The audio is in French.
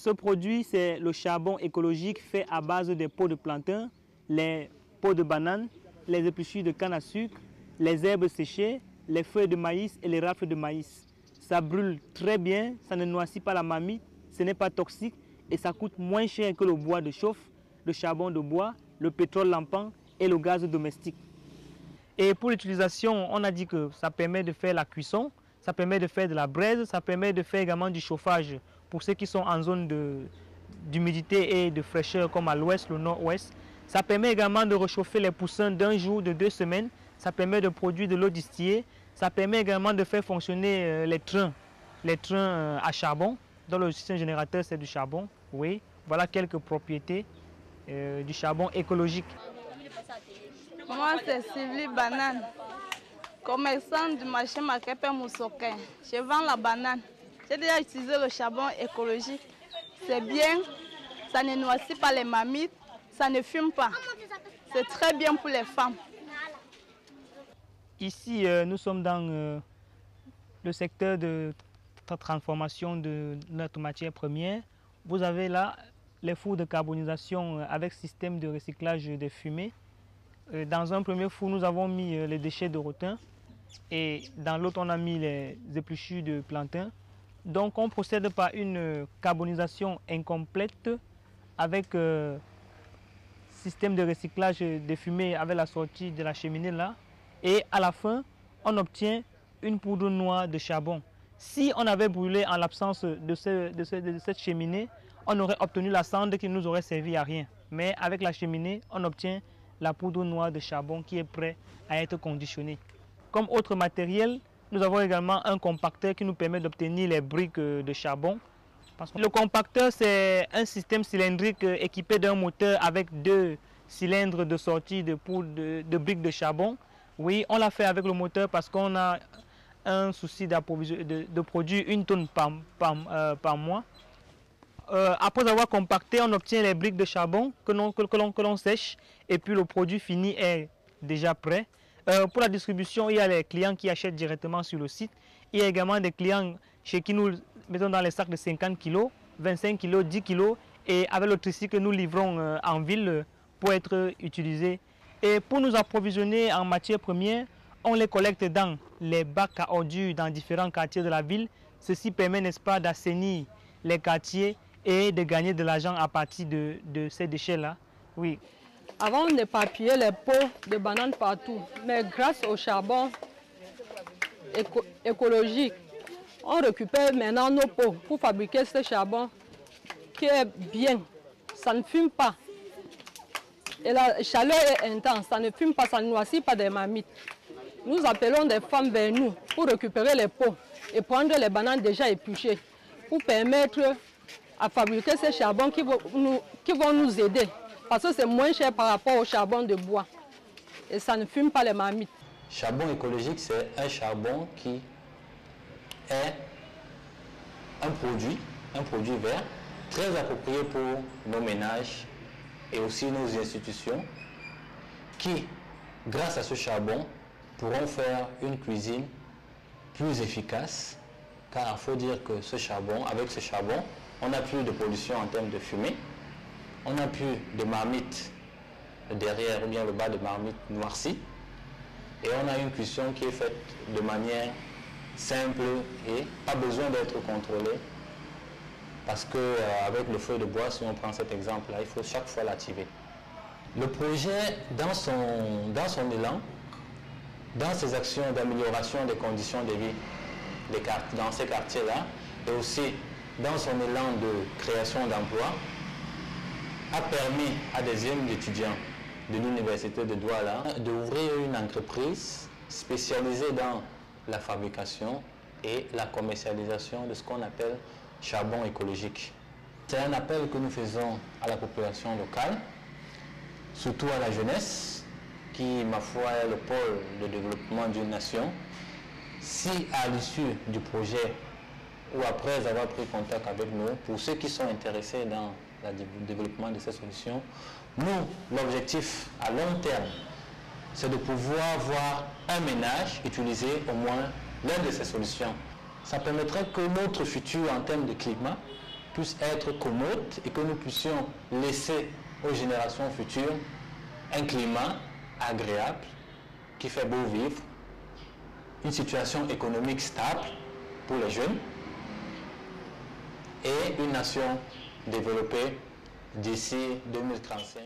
ce produit, c'est le charbon écologique fait à base des peaux de plantain, les peaux de banane, les épluchures de canne à sucre, les herbes séchées, les feuilles de maïs et les rafles de maïs. Ça brûle très bien, ça ne noircit pas la marmite, ce n'est pas toxique et ça coûte moins cher que le bois de chauffe, le charbon de bois, le pétrole lampant et le gaz domestique. Et pour l'utilisation, on a dit que ça permet de faire la cuisson, ça permet de faire de la braise, ça permet de faire également du chauffage pour ceux qui sont en zone d'humidité et de fraîcheur comme à l'ouest, le nord-ouest. Ça permet également de réchauffer les poussins d'un jour, de 2 semaines. Ça permet de produire de l'eau distillée. Ça permet également de faire fonctionner les trains à charbon. Dans le système générateur, c'est du charbon. Oui, voilà quelques propriétés du charbon écologique. Moi, c'est Sylvie Banane, commerçant du marché Makepe Moussoké. Je vends la banane. J'ai déjà utilisé le charbon écologique. C'est bien, ça ne noircit pas les marmites, ça ne fume pas. C'est très bien pour les femmes. Ici, nous sommes dans le secteur de transformation de notre matière première. Vous avez là les fours de carbonisation avec système de recyclage des fumées. Dans un premier four, nous avons mis les déchets de rotin et dans l'autre, on a mis les épluchures de plantain. Donc, on procède par une carbonisation incomplète avec système de recyclage des fumées avec la sortie de la cheminée là. Et à la fin, on obtient une poudre noire de charbon. Si on avait brûlé en l'absence de cette cheminée, on aurait obtenu la cendre qui ne nous aurait servi à rien. Mais avec la cheminée, on obtient la poudre noire de charbon qui est prêt à être conditionnée. Comme autre matériel, nous avons également un compacteur qui nous permet d'obtenir les briques de charbon. Le compacteur, c'est un système cylindrique équipé d'un moteur avec 2 cylindres de sortie de briques de charbon. Oui, on l'a fait avec le moteur parce qu'on a un souci de produire 1 tonne par mois. Après avoir compacté, on obtient les briques de charbon que l'on sèche et puis le produit fini est déjà prêt. Pour la distribution, il y a les clients qui achètent directement sur le site. Il y a également des clients chez qui nous mettons dans les sacs de 50 kg, 25 kg, 10 kg et avec le tricycle nous livrons en ville pour être utilisés. Et pour nous approvisionner en matières premières, on les collecte dans les bacs à ordures dans différents quartiers de la ville. Ceci permet, n'est-ce pas, d'assainir les quartiers et de gagner de l'argent à partir de ces déchets-là. Oui. Avant, on éparpillait les pots de bananes partout, mais grâce au charbon écologique, on récupère maintenant nos pots pour fabriquer ce charbon qui est bien. Ça ne fume pas. Et la chaleur est intense, ça ne fume pas, ça ne noircit pas des marmites. Nous appelons des femmes vers nous pour récupérer les pots et prendre les bananes déjà épluchées pour permettre à fabriquer ces charbons qui vont nous aider. Parce que c'est moins cher par rapport au charbon de bois. Et ça ne fume pas les marmites. Charbon écologique, c'est un charbon qui est un produit vert, très approprié pour nos ménages et aussi nos institutions, qui, grâce à ce charbon, pourront faire une cuisine plus efficace. Car il faut dire que avec ce charbon, on n'a plus de pollution en termes de fumée. On n'a plus de marmite derrière ou bien le bas de marmite noirci. Et on a une cuisson qui est faite de manière simple et pas besoin d'être contrôlée. Parce qu'avec le feu de bois, si on prend cet exemple-là, il faut chaque fois l'activer. Le projet, dans son élan, dans ses actions d'amélioration des conditions de vie dans ces quartiers-là, et aussi dans son élan de création d'emplois, a permis à des jeunes étudiants de l'université de Douala d'ouvrir une entreprise spécialisée dans la fabrication et la commercialisation de ce qu'on appelle charbon écologique. C'est un appel que nous faisons à la population locale, surtout à la jeunesse, qui, ma foi, est le pôle de développement d'une nation. Si à l'issue du projet ou après avoir pris contact avec nous, pour ceux qui sont intéressés dans le développement de ces solutions, l'objectif à long terme, c'est de pouvoir voir un ménage utiliser au moins l'une de ces solutions. Ça permettrait que notre futur en termes de climat, puisse être commode et que nous puissions laisser aux générations futures un climat agréable qui fait beau vivre, une situation économique stable pour les jeunes et une nation développée d'ici 2035.